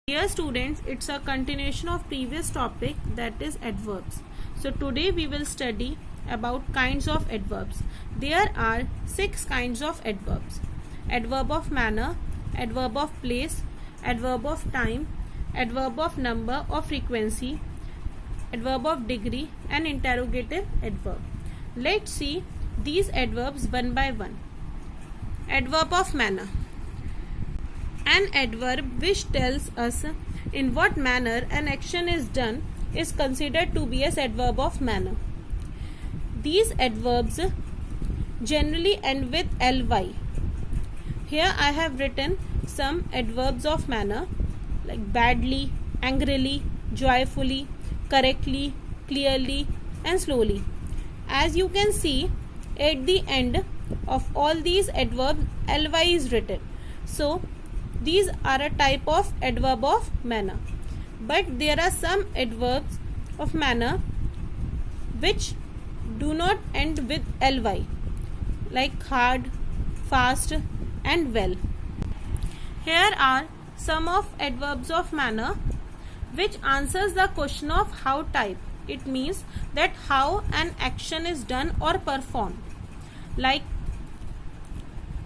Dear students, it's a continuation of previous topic, that is adverbs. So today we will study about kinds of adverbs. There are 6 kinds of adverbs. Adverb of manner, adverb of place, adverb of time, adverb of number or frequency, adverb of degree and interrogative adverb. Let's see these adverbs one by one. Adverb of manner. An adverb which tells us in what manner an action is done is considered to be an adverb of manner. These adverbs generally end with ly. Here I have written some adverbs of manner like badly, angrily, joyfully, correctly, clearly and slowly. As you can see, at the end of all these adverbs ly is written. So these are a type of adverb of manner. But there are some adverbs of manner which do not end with ly, like hard, fast and well. Here are some of adverbs of manner which answers the question of how type. It means that how an action is done or performed, like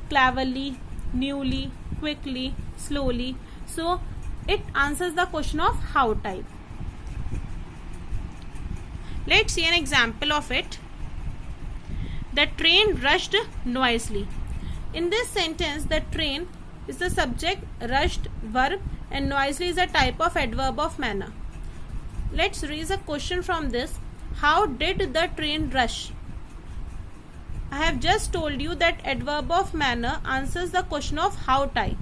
cleverly, newly, quickly, slowly. So it answers the question of how type. Let's see an example of it. The train rushed noisily. In this sentence, the train is the subject, rushed verb and noisily is a type of adverb of manner. Let's raise a question from this. How did the train rush? I have just told you that adverb of manner answers the question of how type.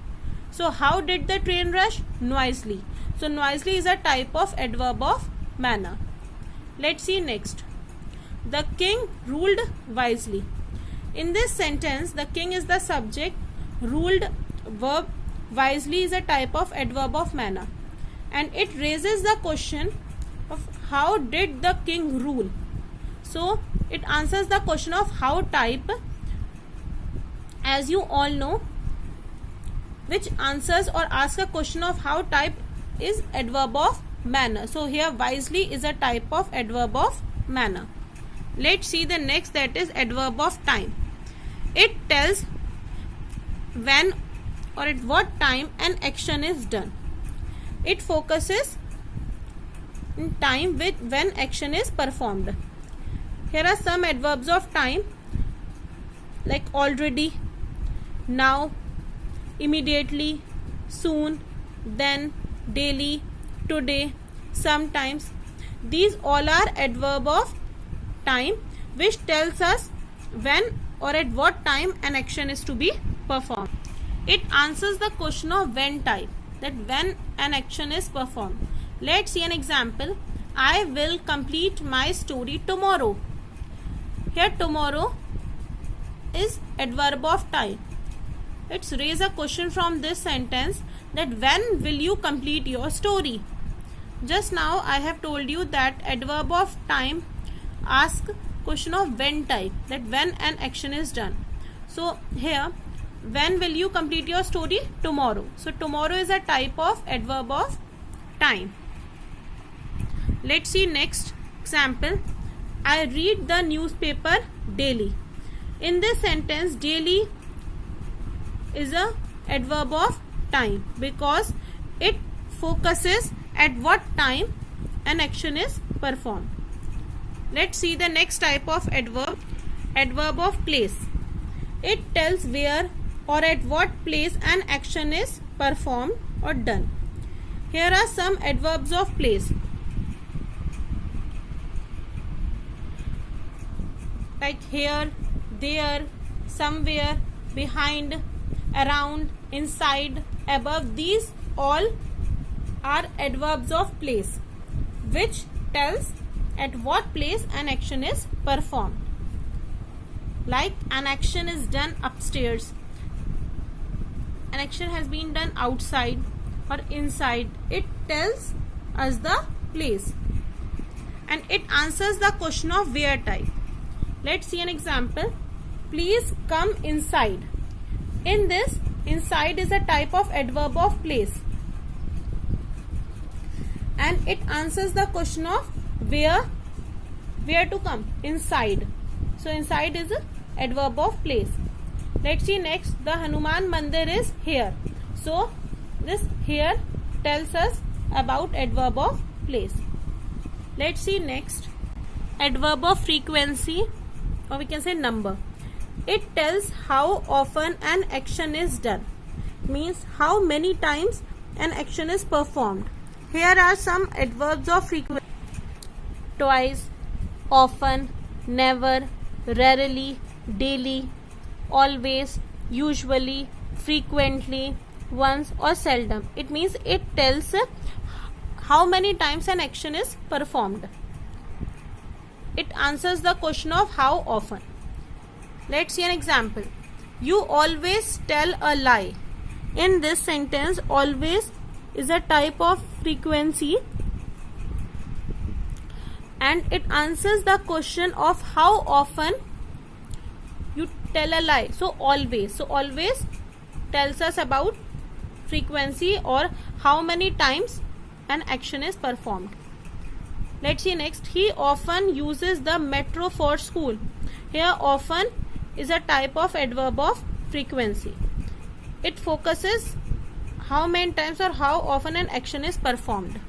So how did the train rush? Noisily. So noisily is a type of adverb of manner. Let's see next. The king ruled wisely. In this sentence, the king is the subject, ruled verb, wisely is a type of adverb of manner. And it raises the question of how did the king rule? So it answers the question of how type. As you all know, which answers or asks a question of how type is adverb of manner. So here wisely is a type of adverb of manner. Let's see the next, that is adverb of time. It tells when or at what time an action is done. It focuses in time with when action is performed. Here are some adverbs of time like already, now, immediately, soon, then, daily, today, sometimes. These all are adverb of time which tells us when or at what time an action is to be performed. It answers the question of when type, that when an action is performed. Let's see an example. I will complete my story tomorrow. Here tomorrow is adverb of time. Let's raise a question from this sentence, that when will you complete your story? Just now I have told you that adverb of time asks question of when type, that when an action is done. So here, when will you complete your story? Tomorrow. So tomorrow is a type of adverb of time. Let's see next example. I read the newspaper daily. In this sentence, daily is a adverb of time because it focuses at what time an action is performed. Let's see the next type of adverb, adverb of place. It tells where or at what place an action is performed or done. Here are some adverbs of place like here, there, somewhere, behind, around, inside, above. These all are adverbs of place which tells at what place an action is performed. Like an action is done upstairs, an action has been done outside or inside. It tells us the place and it answers the question of where type. Let's see an example. Please come inside. In this, inside is a type of adverb of place. and it answers the question of where to come, inside. So inside is a adverb of place. Let's see next. The Hanuman Mandir is here. So this here tells us about adverb of place. Let's see next. Adverb of frequency, or we can say number. It tells how often an action is done. Means how many times an action is performed. Here are some adverbs of frequency. Twice, often, never, rarely, daily, always, usually, frequently, once or seldom. It means it tells how many times an action is performed. It answers the question of how often. Let's see an example. You always tell a lie. In this sentence, always is a type of frequency and it answers the question of how often you tell a lie. So always tells us about frequency or how many times an action is performed. Let's see next. He often uses the metro for school. Here often is a type of adverb of frequency. It focuses how many times or how often an action is performed.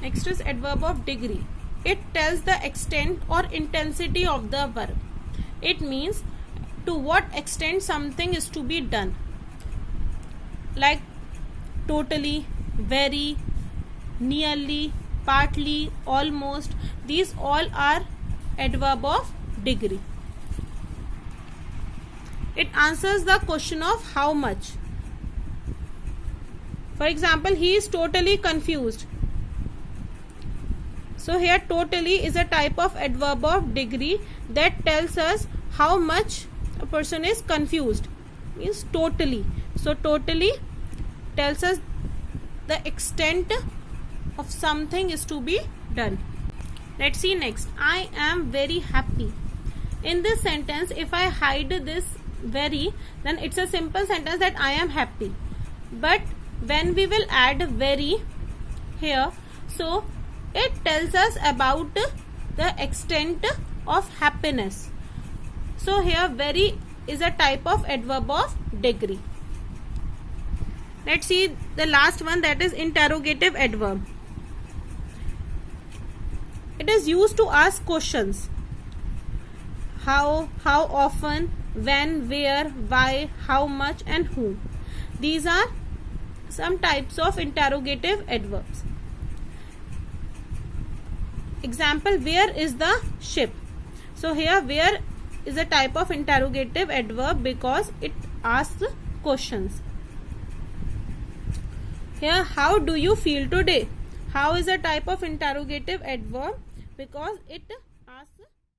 Next is adverb of degree. It tells the extent or intensity of the verb. It means to what extent something is to be done. Like totally, very, nearly, partly, almost. These all are adverb of degree. It answers the question of how much. For example, he is totally confused. So here totally is a type of adverb of degree that tells us how much a person is confused. Means totally. So totally tells us the extent of something is to be done. Let's see next. I am very happy. In this sentence, if I hide this very, then it's a simple sentence that I am happy. But when we will add very here, so it tells us about the extent of happiness. So here very is a type of adverb of degree. Let's see the last one, that is interrogative adverb. It is used to ask questions. How often, when, where, why, how much and whom. These are some types of interrogative adverbs. Example, where is the ship? So here where is a type of interrogative adverb because it asks questions. Here, how do you feel today? How is a type of interrogative adverb because it